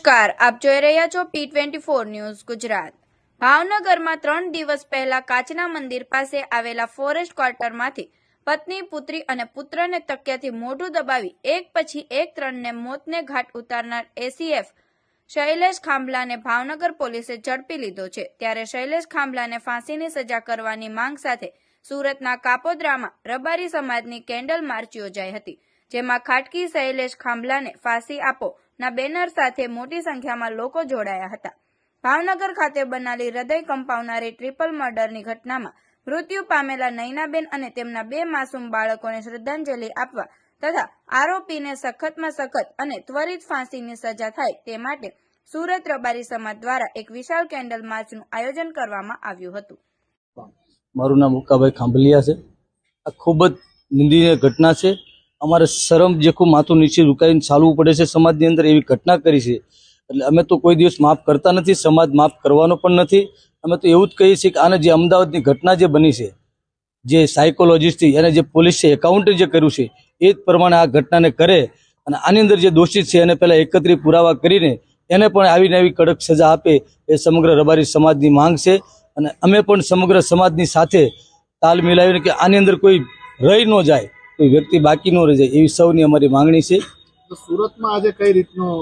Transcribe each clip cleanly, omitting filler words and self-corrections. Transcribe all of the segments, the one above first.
નમસ્કાર, આપ જોઈ રહ્યા છો P24 ન્યૂઝ ગુજરાત। ભાવનગરમાં 3 દિવસ પહેલા કાચના મંદિર પાસે આવેલા ફોરેસ્ટ ક્વાર્ટરમાંથી પત્ની, પુત્રી અને પુત્રને તકિયાથી મોઢું દબાવી એક પછી એક 3ને મોતને ઘાટ ઉતારનાર એસીએફ શૈલેષ ખાંભલાને ભાવનગર પોલીસે ઝડપી લીધો છે। ત્યારે શૈલેષ ખાંભલાને ફાંસીની સજા કરવાની માંગ સાથે સુરતના કાપોદ્રામાં રબારી સમાજની કેન્ડલ માર્ચ યોજાઈ હતી, જેમાં ખાટકી શૈલેષ ખાંભલાને ફાંસી આપો ના બેનર સાથે મોટી સંખ્યામાં લોકો જોડાયા હતા। ભાવનગર ખાતે બનેલી હૃદય કંપાવનારી ટ્રિપલ મર્ડરની ઘટનામાં મૃત્યુ પામેલા નયનાબેન અને તેમના 2 માસૂમ બાળકોને શ્રદ્ધાંજલિ આપવા તથા આરોપીને સખતમાં સખત અને ત્વરિત ફાંસીની સજા થાય તે માટે સુરત રબારી સમાજ દ્વારા એક વિશાળ કેન્ડલ માર્ચનું આયોજન કરવામાં આવ્યું હતું। મારું નામ ઉકાભાઈ ખાંભલિયા છે। આ ખૂબ જ નિંદનીય ઘટના છે। અમારે શરમ જેખું માથું નીચે ઝુકાવીને ચાલવું પડે છે સમાજની અંદર, એવી ઘટના કરી છે। એટલે અમે તો કોઈ દિવસ માફ કરતા નથી, સમાજ માફ કરવાનો પણ નથી। અમે તો એવું જ કહીએ છીએ કે આને જે અમદાવાદની ઘટના જે બની છે, જે સાયકોલોજીસ્ટથી અને જે પોલીસે એકાઉન્ટે જે કર્યું છે એ જ પ્રમાણે આ ઘટનાને કરે અને આની અંદર જે દોષિત છે એને પહેલાં એકત્રિત પુરાવા કરીને એને પણ આવીને આવી કડક સજા આપે એ સમગ્ર રબારી સમાજની માંગ છે। અને અમે પણ સમગ્ર સમાજની સાથે તાલ મિલાવીને કે આની અંદર કોઈ રહી ન જાય, કોઈ વ્યક્તિ બાકી ન રહી જાય, એવી સૌની અમારી માંગણી છે। સુરતમાં આજે કઈ રીતનું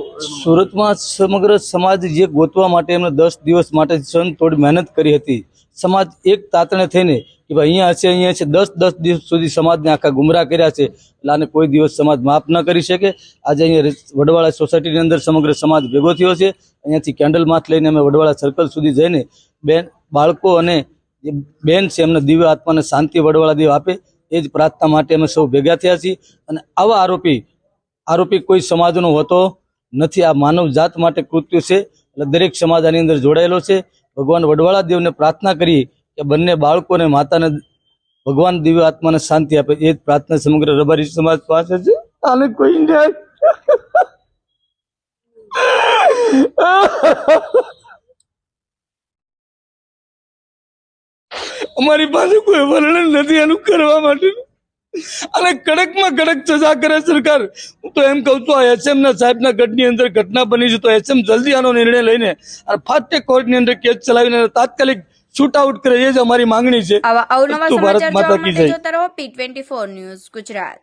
સુરતમાં સમગ્ર સમાજ જે ગોતવા માટે એમને 10 દિવસ માટે થોડી મહેનત કરી હતી। સમાજ એક તાતણે થઈને કે ભાઈ અહીંયા છે 10 દિવસ સુધી સમાજને આખા ગુમરાહ કર્યા છે, એટલે આને કોઈ દિવસ સમાજ માફ ન કરી શકે। આજે અહીંયા વડવાળા સોસાયટીની અંદર સમગ્ર સમાજ ભેગો થયો છે। અહીંયાથી કેન્ડલ માર્ચ લઈને અમે વડવાળા સર્કલ સુધી જઈને બાળકો અને જે બેન છે એમને દિવ્ય આત્માને શાંતિ વડવાળા દેવ આપે એ જ પ્રાર્થના માટે અમે સૌ ભેગા થયા છીએ। અને આવા આરોપી કોઈ સમાજનો હોતો નથી, આ માનવ જાત માટે કૃત્ય છે। એટલે દરેક સમાજ આની અંદર જોડાયેલો છે। ભગવાન વડવાળા દેવને પ્રાર્થના કરી કે બંને બાળકો અને માતાને ભગવાન દિવ્ય આત્માને શાંતિ આપે, એ જ પ્રાર્થના સમગ્ર રબારી સમાજ પાસે છે। આને કોઈ ન્યાય અમારી પાસે કોઈ વર્ણન નથી આનું કરવા માટે, અને કડકમાં કડક સજા કરે સરકાર। હું તો એમ કહું છું, આ એસએમ ના સાહેબના ગઢની અંદર ઘટના બની છે તો એસએમ જલ્દી આનો નિર્ણય લઈને અને ફાસ્ટ ટ્રેક કોર્ટની અંદર કેસ ચલાવીને તાત્કાલિક શૂટ આઉટ કરે, એ જ અમારી માંગણી છે। આવા અવનવા ભારત સમાચાર માતા જોવા કી માટે જય। જોતા રહો P24 ન્યૂઝ ગુજરાત।